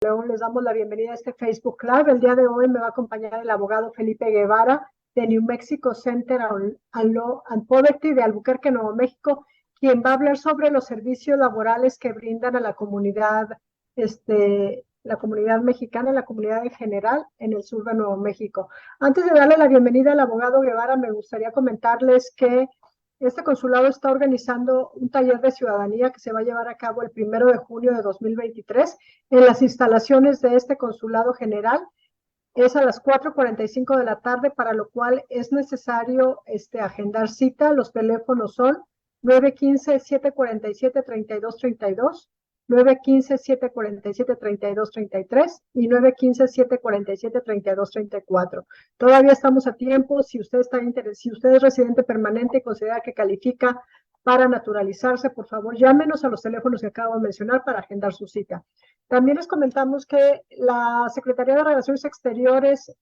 León, les damos la bienvenida a este Facebook Live. El día de hoy me va a acompañar el abogado Felipe Guevara de New Mexico Center on Law and Poverty de Albuquerque, Nuevo México, quien va a hablar sobre los servicios laborales que brindan a la comunidad mexicana, la comunidad en general en el sur de Nuevo México. Antes de darle la bienvenida al abogado Guevara, me gustaría comentarles que este consulado está organizando un taller de ciudadanía que se va a llevar a cabo el 1 de junio de 2023 en las instalaciones de este consulado general. Es a las 4:45 de la tarde, para lo cual es necesario agendar cita. Los teléfonos son 915-747-3232, 915-747-3233 y 915-747-3234. Todavía estamos a tiempo. Si usted si usted es residente permanente y considera que califica para naturalizarse, por favor, llámenos a los teléfonos que acabo de mencionar para agendar su cita. También les comentamos que la Secretaría de Relaciones Exteriores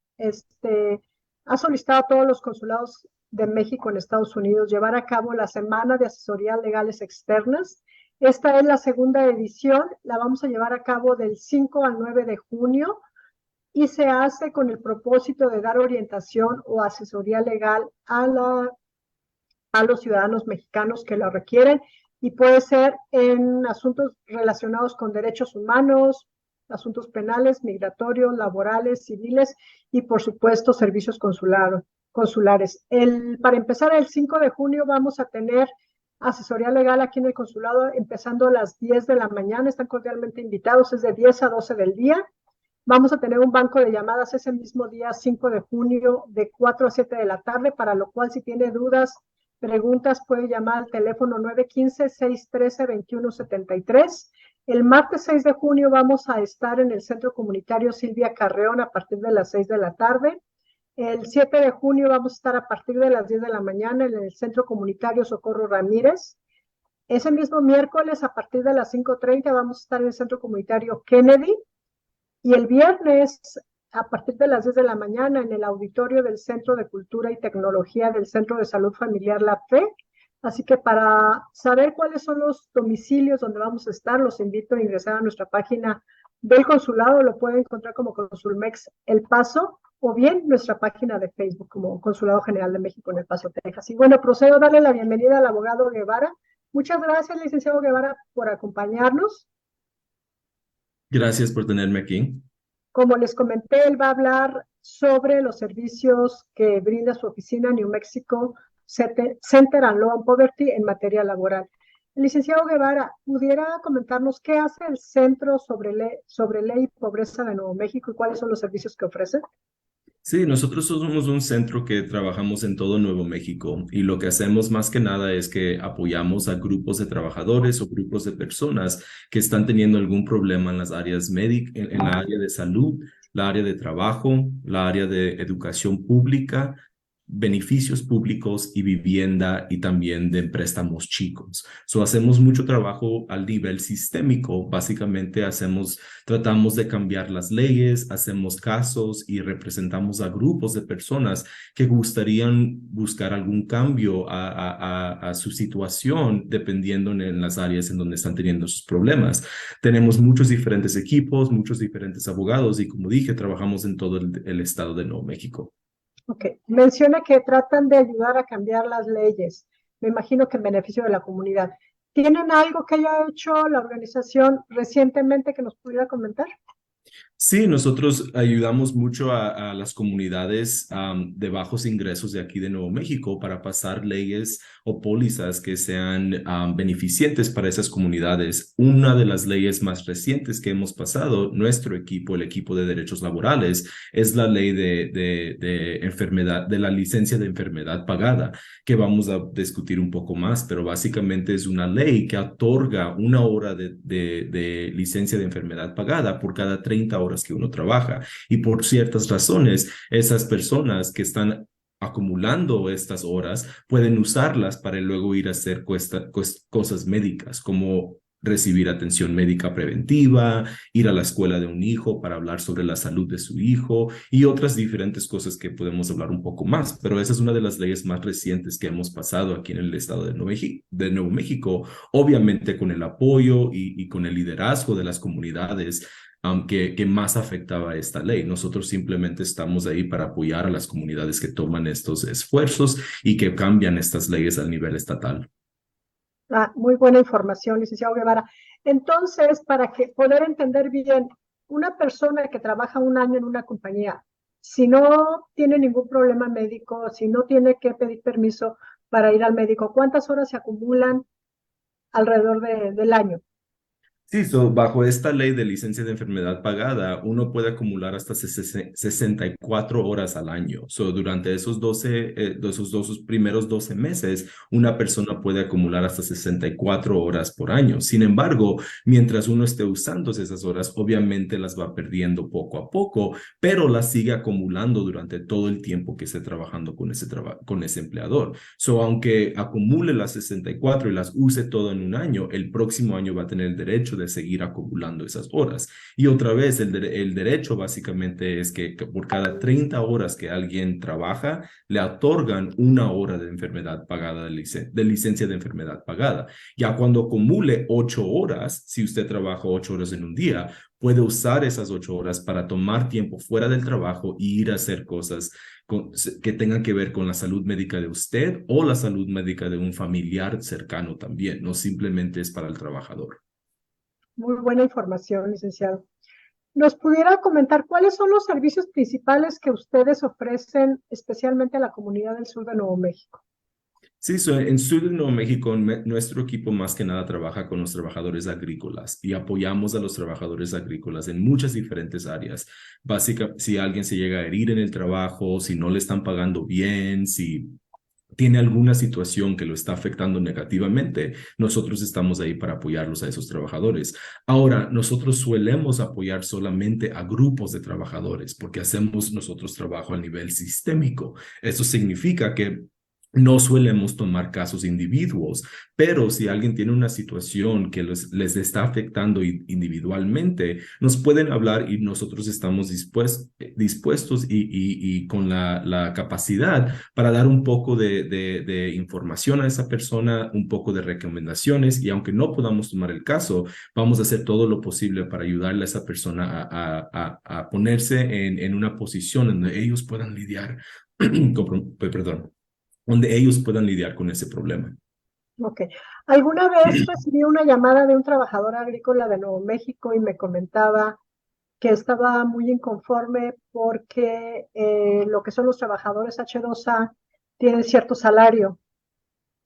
ha solicitado a todos los consulados de México en Estados Unidos llevar a cabo la Semana de Asesorías Legales Externas. Esta es la segunda edición, la vamos a llevar a cabo del 5 al 9 de junio y se hace con el propósito de dar orientación o asesoría legal a los ciudadanos mexicanos que lo requieren, y puede ser en asuntos relacionados con derechos humanos, asuntos penales, migratorios, laborales, civiles y, por supuesto, servicios consulares. Para empezar, el 5 de junio vamos a tener asesoría legal aquí en el consulado, empezando a las 10 de la mañana. Están cordialmente invitados, es de 10 a 12 del día. Vamos a tener un banco de llamadas ese mismo día, 5 de junio, de 4 a 7 de la tarde, para lo cual, si tiene dudas, preguntas, puede llamar al teléfono 915-613-2173. El martes 6 de junio vamos a estar en el Centro Comunitario Silvia Carreón a partir de las 6 de la tarde. El 7 de junio vamos a estar a partir de las 10 de la mañana en el Centro Comunitario Socorro Ramírez. Ese mismo miércoles a partir de las 5:30 vamos a estar en el Centro Comunitario Kennedy. Y el viernes a partir de las 10 de la mañana en el auditorio del Centro de Cultura y Tecnología del Centro de Salud Familiar La Fe. Así que para saber cuáles son los domicilios donde vamos a estar, los invito a ingresar a nuestra página del consulado. Lo pueden encontrar como Consulmex El Paso, o bien nuestra página de Facebook como Consulado General de México en El Paso, Texas. Y bueno, procedo a darle la bienvenida al abogado Guevara. Muchas gracias, licenciado Guevara, por acompañarnos. Gracias por tenerme aquí. Como les comenté, él va a hablar sobre los servicios que brinda su oficina New Mexico Center on Law and Poverty en materia laboral. El licenciado Guevara, ¿pudiera comentarnos qué hace el Centro sobre Ley y Pobreza de Nuevo México y cuáles son los servicios que ofrece? Sí, nosotros somos un centro que trabajamos en todo Nuevo México, y lo que hacemos más que nada es que apoyamos a grupos de trabajadores o grupos de personas que están teniendo algún problema en las áreas en la área de salud, la área de trabajo, la área de educación pública, beneficios públicos y vivienda, y también de préstamos chicos. Hacemos mucho trabajo al nivel sistémico. Básicamente tratamos de cambiar las leyes, hacemos casos y representamos a grupos de personas que gustarían buscar algún cambio a su situación, dependiendo en las áreas en donde están teniendo sus problemas. Tenemos muchos diferentes equipos, muchos diferentes abogados, y como dije, trabajamos en todo el estado de Nuevo México. Ok, menciona que tratan de ayudar a cambiar las leyes, me imagino que en beneficio de la comunidad. ¿Tienen algo que haya hecho la organización recientemente que nos pudiera comentar? Sí, nosotros ayudamos mucho a las comunidades de bajos ingresos de aquí de Nuevo México para pasar leyes o pólizas que sean beneficientes para esas comunidades. Una de las leyes más recientes que hemos pasado, nuestro equipo, el equipo de derechos laborales, es la ley de enfermedad, de la licencia de enfermedad pagada, que vamos a discutir un poco más, pero básicamente es una ley que otorga 1 hora de licencia de enfermedad pagada por cada 30 horas que uno trabaja, y por ciertas razones esas personas que están acumulando estas horas pueden usarlas para luego ir a hacer cosas médicas, como recibir atención médica preventiva, ir a la escuela de un hijo para hablar sobre la salud de su hijo y otras diferentes cosas que podemos hablar un poco más. Pero esa es una de las leyes más recientes que hemos pasado aquí en el estado de Nuevo México, obviamente con el apoyo y con el liderazgo de las comunidades que más afectaba esta ley. Nosotros simplemente estamos ahí para apoyar a las comunidades que toman estos esfuerzos y que cambian estas leyes a nivel estatal. Muy buena información, licenciado Guevara. Entonces, para que poder entender bien, una persona que trabaja un año en una compañía, si no tiene ningún problema médico, si no tiene que pedir permiso para ir al médico, ¿cuántas horas se acumulan alrededor del año? Sí, bajo esta ley de licencia de enfermedad pagada, uno puede acumular hasta 64 horas al año. Durante esos primeros 12 meses, una persona puede acumular hasta 64 horas por año. Sin embargo, mientras uno esté usando esas horas, obviamente las va perdiendo poco a poco, pero las sigue acumulando durante todo el tiempo que esté trabajando con ese empleador. Aunque acumule las 64 y las use todo en un año, el próximo año va a tener el derecho de seguir acumulando esas horas. Y otra vez, el derecho básicamente es que por cada 30 horas que alguien trabaja, le otorgan una hora de enfermedad pagada, de licencia de enfermedad pagada. Ya cuando acumule 8 horas, si usted trabaja 8 horas en un día, puede usar esas 8 horas para tomar tiempo fuera del trabajo y ir a hacer cosas que tengan que ver con la salud médica de usted o la salud médica de un familiar cercano también, no simplemente es para el trabajador. Muy buena información, licenciado. ¿Nos pudiera comentar cuáles son los servicios principales que ustedes ofrecen especialmente a la comunidad del sur de Nuevo México? Sí, en Sur de Nuevo México, nuestro equipo más que nada trabaja con los trabajadores agrícolas y apoyamos a los trabajadores agrícolas en muchas diferentes áreas. Básicamente, si alguien se llega a herir en el trabajo, si no le están pagando bien, si tiene alguna situación que lo está afectando negativamente, nosotros estamos ahí para apoyarlos a esos trabajadores. Ahora, nosotros solemos apoyar solamente a grupos de trabajadores porque hacemos nosotros trabajo a nivel sistémico. Eso significa que no solemos tomar casos individuos, pero si alguien tiene una situación que les está afectando individualmente, nos pueden hablar y nosotros estamos dispuestos y con la capacidad para dar un poco de información a esa persona, un poco de recomendaciones y aunque no podamos tomar el caso, vamos a hacer todo lo posible para ayudarle a esa persona a ponerse en una posición donde ellos puedan lidiar, perdón, donde ellos puedan lidiar con ese problema. Ok. Alguna vez recibí una llamada de un trabajador agrícola de Nuevo México y me comentaba que estaba muy inconforme porque lo que son los trabajadores H2A tienen cierto salario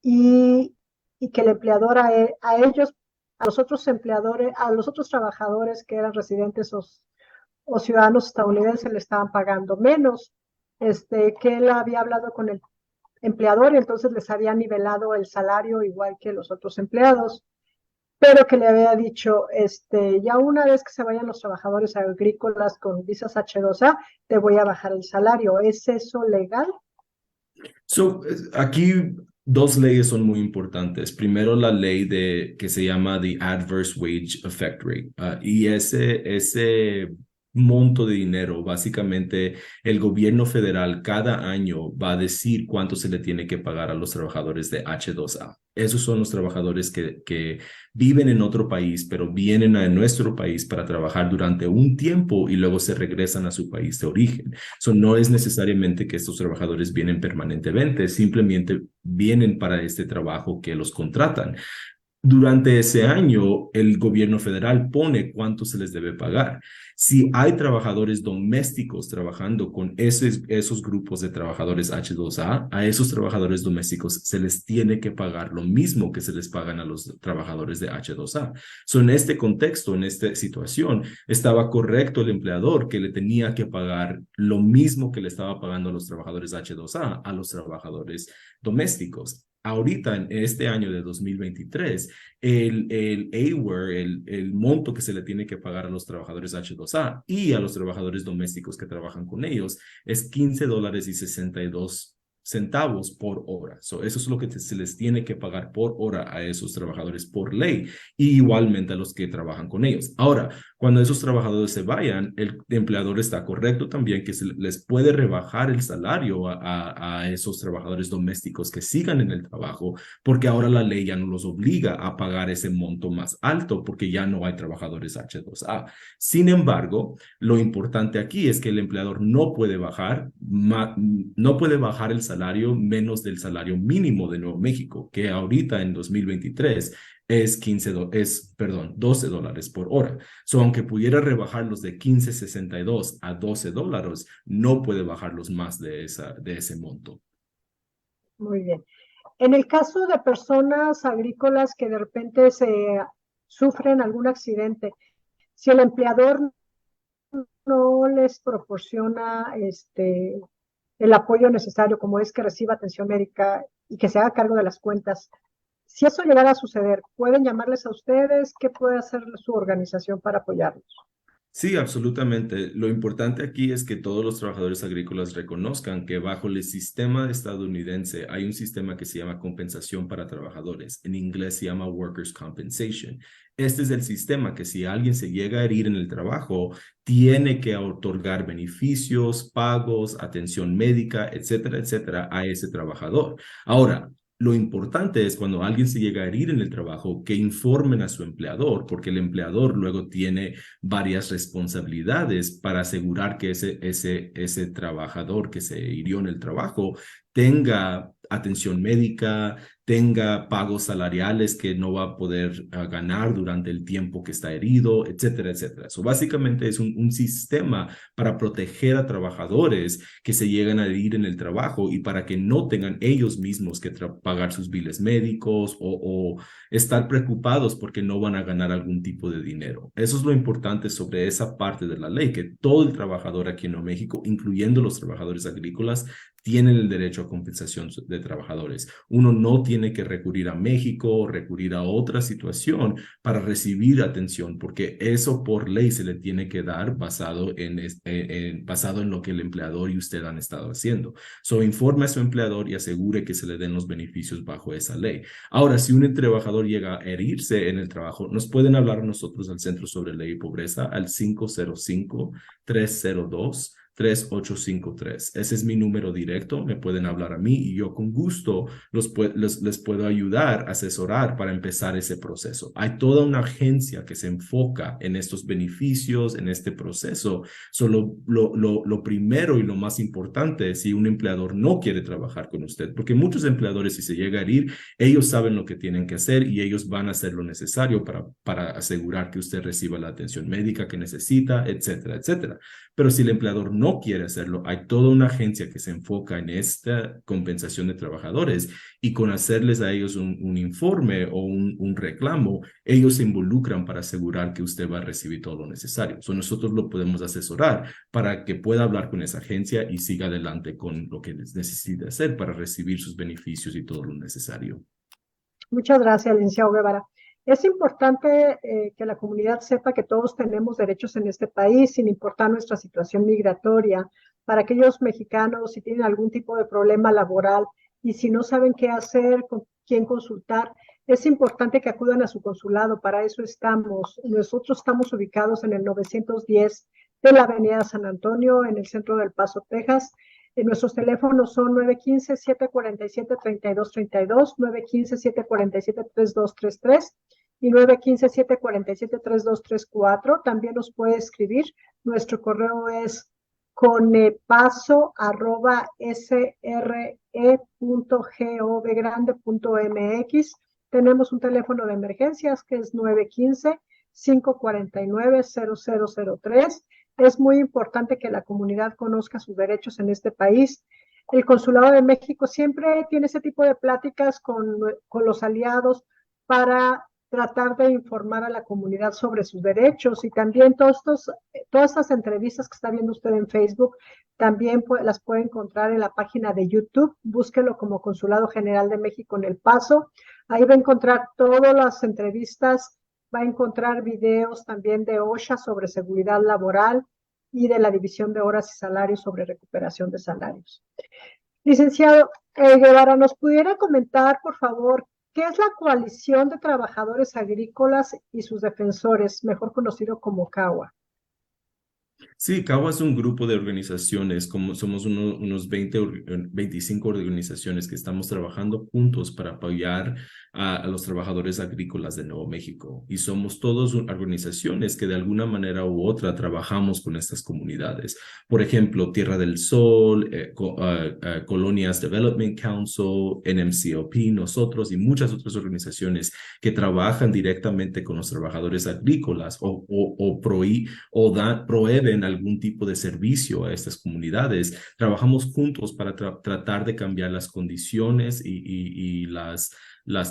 y, y que el empleador a ellos, a los otros empleadores, a los otros trabajadores que eran residentes o ciudadanos estadounidenses le estaban pagando menos, que él había hablado con el empleador y entonces les había nivelado el salario igual que los otros empleados, pero que le había dicho, ya una vez que se vayan los trabajadores agrícolas con visas H2A, te voy a bajar el salario. ¿Es eso legal? Aquí dos leyes son muy importantes. Primero, la ley que se llama the Adverse Wage Effect Rate. Y ese monto de dinero, básicamente el gobierno federal cada año va a decir cuánto se le tiene que pagar a los trabajadores de H2A. Esos son los trabajadores que viven en otro país, pero vienen a nuestro país para trabajar durante un tiempo y luego se regresan a su país de origen. No es necesariamente que estos trabajadores vienen permanentemente, simplemente vienen para este trabajo que los contratan. Durante ese año, el gobierno federal pone cuánto se les debe pagar. Si hay trabajadores domésticos trabajando con esos grupos de trabajadores H2A, a esos trabajadores domésticos se les tiene que pagar lo mismo que se les pagan a los trabajadores de H2A. En este contexto, en esta situación, estaba correcto el empleador que le tenía que pagar lo mismo que le estaba pagando a los trabajadores H2A a los trabajadores domésticos. Ahorita, en este año de 2023, el AWARE, el monto que se le tiene que pagar a los trabajadores H2A y a los trabajadores domésticos que trabajan con ellos, es $15.62 centavos por hora. Eso es lo que se les tiene que pagar por hora a esos trabajadores por ley y igualmente a los que trabajan con ellos. Ahora, cuando esos trabajadores se vayan, el empleador está correcto también que se les puede rebajar el salario a esos trabajadores domésticos que sigan en el trabajo, porque ahora la ley ya no los obliga a pagar ese monto más alto porque ya no hay trabajadores H2A. Sin embargo, lo importante aquí es que el empleador no puede bajar el salario menos del salario mínimo de Nuevo México, que ahorita en 2023 es $12 por hora. Aunque pudiera rebajarlos de 15.62 a $12, no puede bajarlos más de ese monto. Muy bien. En el caso de personas agrícolas que de repente sufren algún accidente, si el empleador no les proporciona el apoyo necesario, como es que reciba atención médica y que se haga cargo de las cuentas, si eso llegara a suceder, ¿pueden llamarles a ustedes? ¿Qué puede hacer su organización para apoyarlos? Sí, absolutamente. Lo importante aquí es que todos los trabajadores agrícolas reconozcan que bajo el sistema estadounidense hay un sistema que se llama compensación para trabajadores. En inglés se llama Workers' Compensation. Este es el sistema que si alguien se llega a herir en el trabajo, tiene que otorgar beneficios, pagos, atención médica, etcétera, a ese trabajador. Ahora, lo importante es cuando alguien se llega a herir en el trabajo, que informen a su empleador, porque el empleador luego tiene varias responsabilidades para asegurar que ese trabajador que se hirió en el trabajo tenga atención médica, tenga pagos salariales que no va a poder ganar durante el tiempo que está herido, etcétera. Básicamente es un sistema para proteger a trabajadores que se llegan a herir en el trabajo y para que no tengan ellos mismos que pagar sus biles médicos o estar preocupados porque no van a ganar algún tipo de dinero. Eso es lo importante sobre esa parte de la ley, que todo el trabajador aquí en Nuevo México, incluyendo los trabajadores agrícolas, tienen el derecho a compensación de trabajadores. Uno no tiene que recurrir a México o recurrir a otra situación para recibir atención, porque eso por ley se le tiene que dar basado en lo que el empleador y usted han estado haciendo. Informe a su empleador y asegure que se le den los beneficios bajo esa ley. Ahora, si un trabajador llega a herirse en el trabajo, nos pueden hablar a nosotros al Centro sobre Ley y Pobreza al 505-302-3853. Ese es mi número directo, me pueden hablar a mí y yo con gusto les puedo ayudar, asesorar para empezar ese proceso. Hay toda una agencia que se enfoca en estos beneficios, en este proceso. Solo lo primero y lo más importante es si un empleador no quiere trabajar con usted, porque muchos empleadores, si se llega a herir, ellos saben lo que tienen que hacer y ellos van a hacer lo necesario para asegurar que usted reciba la atención médica que necesita, etcétera. Pero si el empleador no quiere hacerlo, hay toda una agencia que se enfoca en esta compensación de trabajadores y con hacerles a ellos un informe o un reclamo, ellos se involucran para asegurar que usted va a recibir todo lo necesario. Nosotros lo podemos asesorar para que pueda hablar con esa agencia y siga adelante con lo que necesite hacer para recibir sus beneficios y todo lo necesario. Muchas gracias, licenciado Guevara. Es importante que la comunidad sepa que todos tenemos derechos en este país, sin importar nuestra situación migratoria. Para aquellos mexicanos, si tienen algún tipo de problema laboral y si no saben qué hacer, con quién consultar, es importante que acudan a su consulado. Para eso estamos. Nosotros estamos ubicados en el 910 de la Avenida San Antonio, en el centro del Paso, Texas. Nuestros teléfonos son 915-747-3232, 915-747-3233 y 915-747-3234. También nos puede escribir. Nuestro correo es conepaso@sre.gov.mx. Tenemos un teléfono de emergencias que es 915-549-0003. Es muy importante que la comunidad conozca sus derechos en este país. El Consulado de México siempre tiene ese tipo de pláticas con los aliados para tratar de informar a la comunidad sobre sus derechos y también todas estas entrevistas que está viendo usted en Facebook, también las puede encontrar en la página de YouTube. Búsquelo como Consulado General de México en El Paso. Ahí va a encontrar todas las entrevistas. Va a encontrar videos también de OSHA sobre seguridad laboral y de la División de Horas y Salarios sobre recuperación de salarios. Licenciado Guevara, ¿nos pudiera comentar, por favor, qué es la Coalición de Trabajadores Agrícolas y sus Defensores, mejor conocido como CAWA? Sí, CAWA es un grupo de organizaciones, como somos unos 25 organizaciones que estamos trabajando juntos para apoyar a los trabajadores agrícolas de Nuevo México. Y somos todas organizaciones que de alguna manera u otra trabajamos con estas comunidades. Por ejemplo, Tierra del Sol, Colonias Development Council, NMCOP, nosotros y muchas otras organizaciones que trabajan directamente con los trabajadores agrícolas o proveen algún tipo de servicio a estas comunidades. Trabajamos juntos para tratar de cambiar las condiciones y las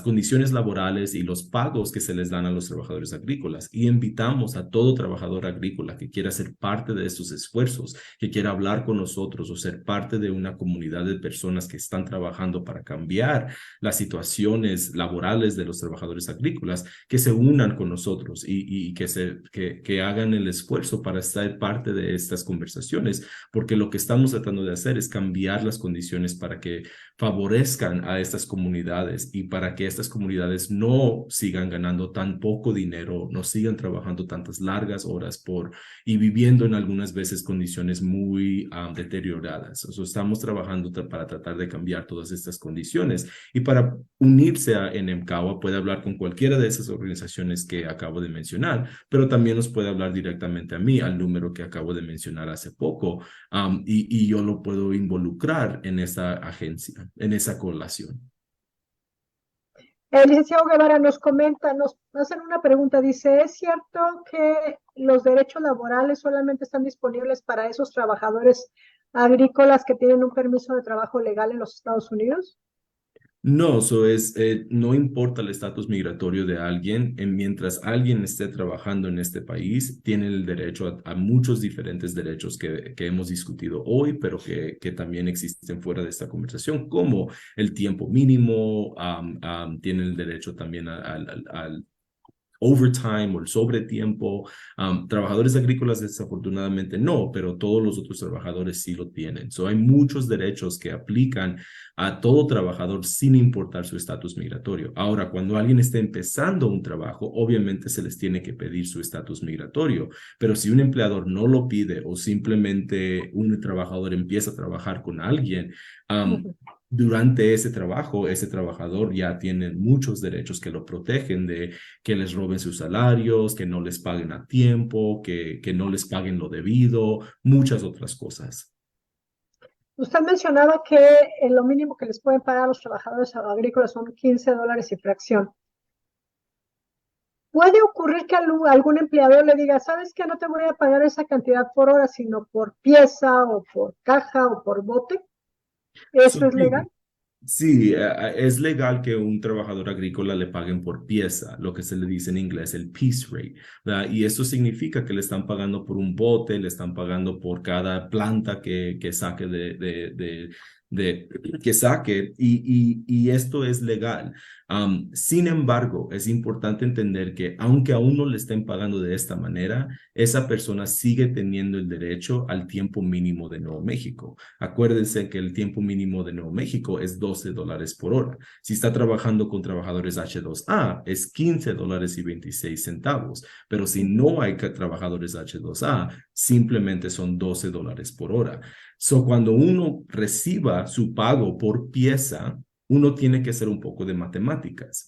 condiciones laborales y los pagos que se les dan a los trabajadores agrícolas. Y invitamos a todo trabajador agrícola que quiera ser parte de estos esfuerzos, que quiera hablar con nosotros o ser parte de una comunidad de personas que están trabajando para cambiar las situaciones laborales de los trabajadores agrícolas, que se unan con nosotros y que hagan el esfuerzo para estar parte de estas conversaciones, porque lo que estamos tratando de hacer es cambiar las condiciones para que favorezcan a estas comunidades y para que estas comunidades no sigan ganando tan poco dinero, no sigan trabajando tantas largas horas y viviendo en algunas veces condiciones muy deterioradas. O sea, estamos trabajando para tratar de cambiar todas estas condiciones y para unirse a NMCAWA puede hablar con cualquiera de esas organizaciones que acabo de mencionar, pero también nos puede hablar directamente a mí, al número que acabo de mencionar hace poco, y yo lo puedo involucrar en esa agencia, en esa colación. El licenciado Guevara nos comenta, nos hacen una pregunta, dice, ¿es cierto que los derechos laborales solamente están disponibles para esos trabajadores agrícolas que tienen un permiso de trabajo legal en los Estados Unidos? No, no importa el estatus migratorio de alguien, mientras alguien esté trabajando en este país, tiene el derecho a muchos diferentes derechos que hemos discutido hoy, pero que también existen fuera de esta conversación, como el tiempo mínimo, tiene el derecho también al overtime o el sobretiempo. Trabajadores agrícolas desafortunadamente no, pero todos los otros trabajadores sí lo tienen. So, hay muchos derechos que aplican a todo trabajador sin importar su estatus migratorio. Ahora, cuando alguien está empezando un trabajo, obviamente se les tiene que pedir su estatus migratorio, pero si un empleador no lo pide o simplemente un trabajador empieza a trabajar con alguien, durante ese trabajo, ese trabajador ya tiene muchos derechos que lo protegen de que les roben sus salarios, que no les paguen a tiempo, que no les paguen lo debido, muchas otras cosas. Usted mencionaba que lo mínimo que les pueden pagar a los trabajadores agrícolas son $15 y fracción. Puede ocurrir que algún empleador le diga, ¿sabes qué? No te voy a pagar esa cantidad por hora, sino por pieza o por caja o por bote. ¿Eso es legal? Sí, sí, es legal que un trabajador agrícola le paguen por pieza, lo que se le dice en inglés el piece rate, ¿verdad? Y eso significa que le están pagando por un bote, le están pagando por cada planta que saque que saque, y esto es legal. Sin embargo, es importante entender que aunque a uno le estén pagando de esta manera, esa persona sigue teniendo el derecho al tiempo mínimo de Nuevo México. Acuérdense que el tiempo mínimo de Nuevo México es $12 por hora. Si está trabajando con trabajadores H2A, es $15.26. Pero si no hay trabajadores H2A, simplemente son $12 por hora. So, cuando uno reciba su pago por pieza, uno tiene que hacer un poco de matemáticas.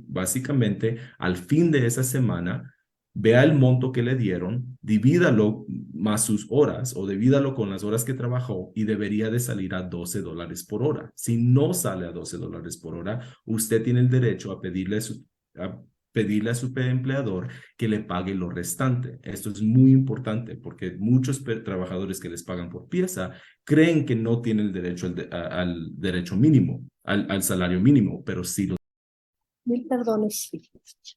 Básicamente, al fin de esa semana, vea el monto que le dieron, divídalo más sus horas o divídalo con las horas que trabajó y debería de salir a $12 por hora. Si no sale a $12 por hora, usted tiene el derecho a pedirle a su empleador que le pague lo restante. Esto es muy importante porque muchos trabajadores que les pagan por pieza creen que no tienen el derecho al derecho mínimo, al salario mínimo, pero sí lo. Mil perdones.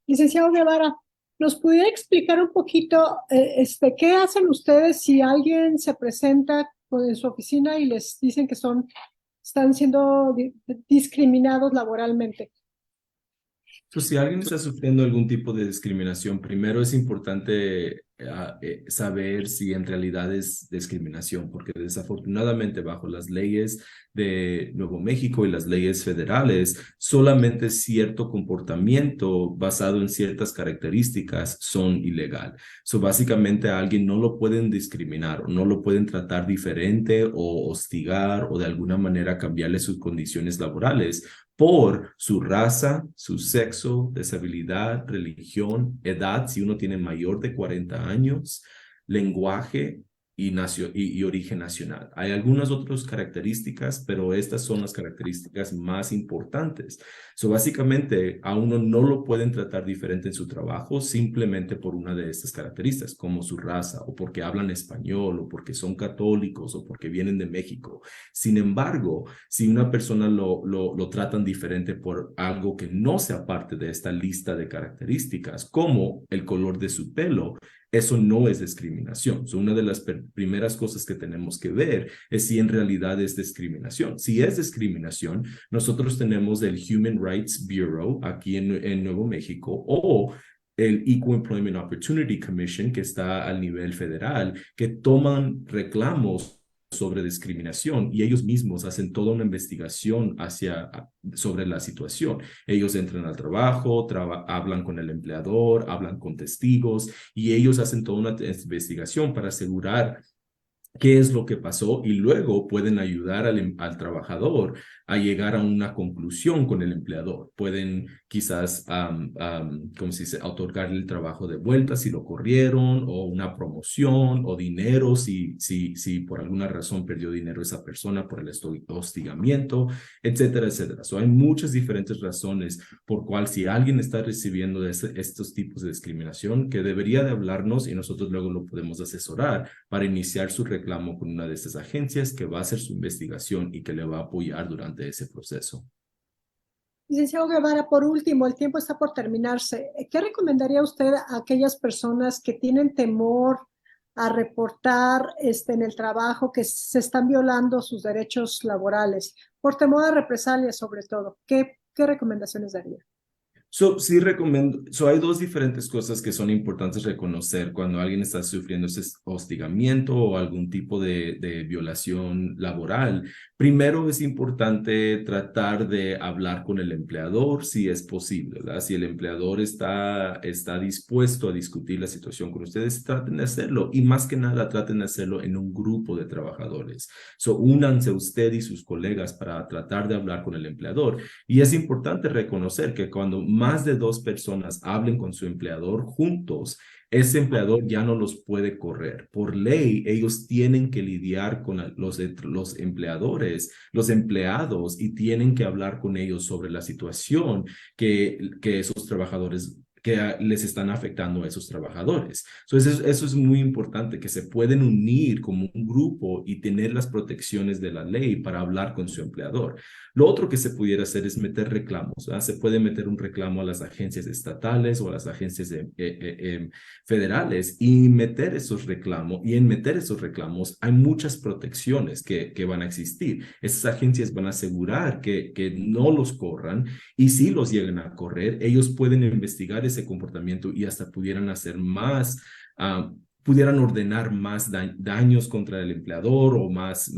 Licenciado Guevara, ¿nos pudiera explicar un poquito qué hacen ustedes si alguien se presenta en su oficina y les dicen que están siendo discriminados laboralmente? Si alguien está sufriendo algún tipo de discriminación, primero es importante saber si en realidad es discriminación, porque desafortunadamente bajo las leyes de Nuevo México y las leyes federales, solamente cierto comportamiento basado en ciertas características son ilegal. So, básicamente a alguien no lo pueden discriminar o no lo pueden tratar diferente o hostigar o de alguna manera cambiarle sus condiciones laborales por su raza, su sexo, deshabilidad, religión, edad, si uno tiene mayor de 40 años, lenguaje y origen nacional. Hay algunas otras características, pero estas son las características más importantes. So, básicamente, a uno no lo pueden tratar diferente en su trabajo simplemente por una de estas características, como su raza, o porque hablan español, o porque son católicos, o porque vienen de México. Sin embargo, si una persona lo tratan diferente por algo que no sea parte de esta lista de características, como el color de su pelo, eso no es discriminación. So, una de las primeras cosas que tenemos que ver es si en realidad es discriminación. Si es discriminación, nosotros tenemos el Human Rights Bureau aquí en Nuevo México o el Equal Employment Opportunity Commission, que está al nivel federal, que toman reclamos sobre discriminación y ellos mismos hacen toda una investigación sobre la situación. Ellos entran al trabajo, hablan con el empleador, hablan con testigos y ellos hacen toda una investigación para asegurar qué es lo que pasó y luego pueden ayudar al trabajador a llegar a una conclusión con el empleador. Pueden quizás, ¿cómo se dice?, otorgarle el trabajo de vuelta si lo corrieron o una promoción o dinero si por alguna razón perdió dinero esa persona por el hostigamiento, etcétera, etcétera. So, hay muchas diferentes razones por cual si alguien está recibiendo estos tipos de discriminación que debería de hablarnos y nosotros luego lo podemos asesorar para iniciar su reclamo con una de estas agencias que va a hacer su investigación y que le va a apoyar durante ese proceso. Licenciado Guevara, por último, el tiempo está por terminarse. ¿Qué recomendaría usted a aquellas personas que tienen temor a reportar en el trabajo que se están violando sus derechos laborales, por temor a represalias sobre todo? ¿Qué recomendaciones daría? Sí recomiendo, hay dos diferentes cosas que son importantes reconocer cuando alguien está sufriendo ese hostigamiento o algún tipo de violación laboral. Primero es importante tratar de hablar con el empleador si es posible, ¿verdad? Si el empleador está dispuesto a discutir la situación con ustedes, traten de hacerlo y más que nada traten de hacerlo en un grupo de trabajadores. Únanse usted y sus colegas para tratar de hablar con el empleador. Y es importante reconocer que cuando más de dos personas hablen con su empleador juntos, ese empleador ya no los puede correr. Por ley, ellos tienen que lidiar con los empleadores, los empleados, y tienen que hablar con ellos sobre la situación que esos trabajadores que les están afectando a esos trabajadores. Entonces, eso es muy importante, que se pueden unir como un grupo y tener las protecciones de la ley para hablar con su empleador. Lo otro que se pudiera hacer es meter reclamos, ¿verdad? Se puede meter un reclamo a las agencias estatales o a las agencias federales y meter esos reclamos. Y en meter esos reclamos hay muchas protecciones que van a existir. Esas agencias van a asegurar que no los corran y si los llegan a correr, ellos pueden investigar ese comportamiento y hasta pudieran hacer más, pudieran ordenar más daños contra el empleador o más,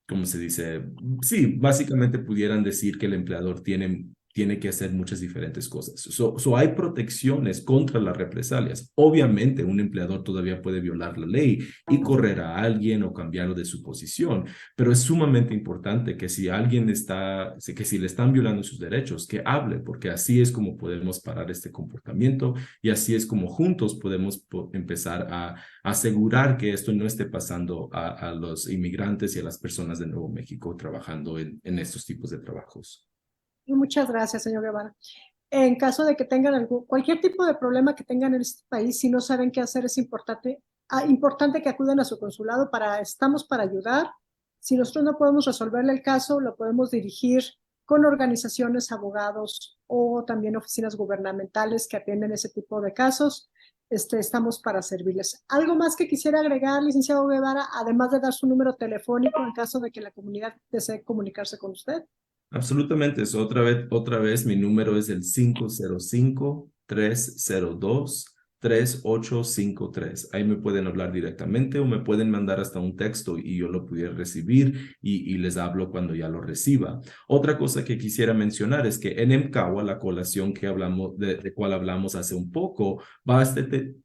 ¿cómo se dice? Sí, básicamente pudieran decir que el empleador tiene que hacer muchas diferentes cosas. Hay protecciones contra las represalias. Obviamente, un empleador todavía puede violar la ley y correr a alguien o cambiarlo de su posición, pero es sumamente importante que si alguien que si le están violando sus derechos, que hable, porque así es como podemos parar este comportamiento y así es como juntos podemos empezar a asegurar que esto no esté pasando a los inmigrantes y a las personas de Nuevo México trabajando en estos tipos de trabajos. Y muchas gracias, señor Guevara. En caso de que tengan cualquier tipo de problema que tengan en este país, si no saben qué hacer, es importante que acudan a su consulado. Estamos para ayudar. Si nosotros no podemos resolverle el caso, lo podemos dirigir con organizaciones, abogados o también oficinas gubernamentales que atienden ese tipo de casos. Estamos para servirles. ¿Algo más que quisiera agregar, licenciado Guevara, además de dar su número telefónico en caso de que la comunidad desee comunicarse con usted? Absolutamente, otra vez mi número es el 505-302-32 3853. Ahí me pueden hablar directamente o me pueden mandar hasta un texto y yo lo pudiera recibir y les hablo cuando ya lo reciba. Otra cosa que quisiera mencionar es que en EMCAWA, la colación que hablamos, de cual hablamos hace un poco,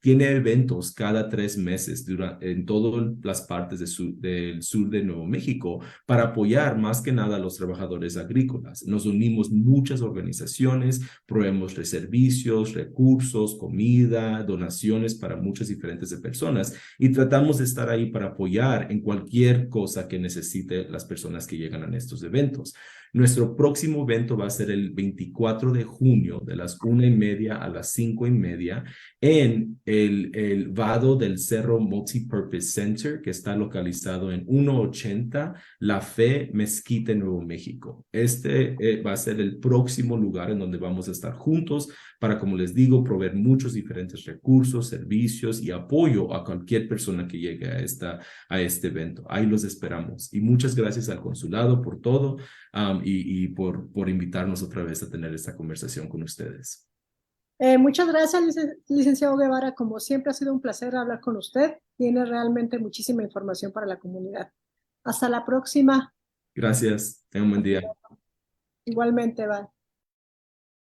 tiene eventos cada 3 meses en todas las partes del sur de Nuevo México para apoyar más que nada a los trabajadores agrícolas. Nos unimos muchas organizaciones, proveemos de servicios, recursos, comida, donaciones para muchas diferentes personas y tratamos de estar ahí para apoyar en cualquier cosa que necesite las personas que llegan a estos eventos. Nuestro próximo evento va a ser el 24 de junio de las 1:30 a las 5:30 en el vado del Cerro Multipurpose Center, que está localizado en 180 La Fe, Mezquite, Nuevo México. Este va a ser el próximo lugar en donde vamos a estar juntos para, como les digo, proveer muchos diferentes recursos, servicios y apoyo a cualquier persona que llegue a este evento. Ahí los esperamos. Y muchas gracias al consulado por todo y por invitarnos otra vez a tener esta conversación con ustedes. Muchas gracias, licenciado Guevara. Como siempre ha sido un placer hablar con usted. Tiene realmente muchísima información para la comunidad. Hasta la próxima. Gracias. Tengan un buen día. Igualmente, va.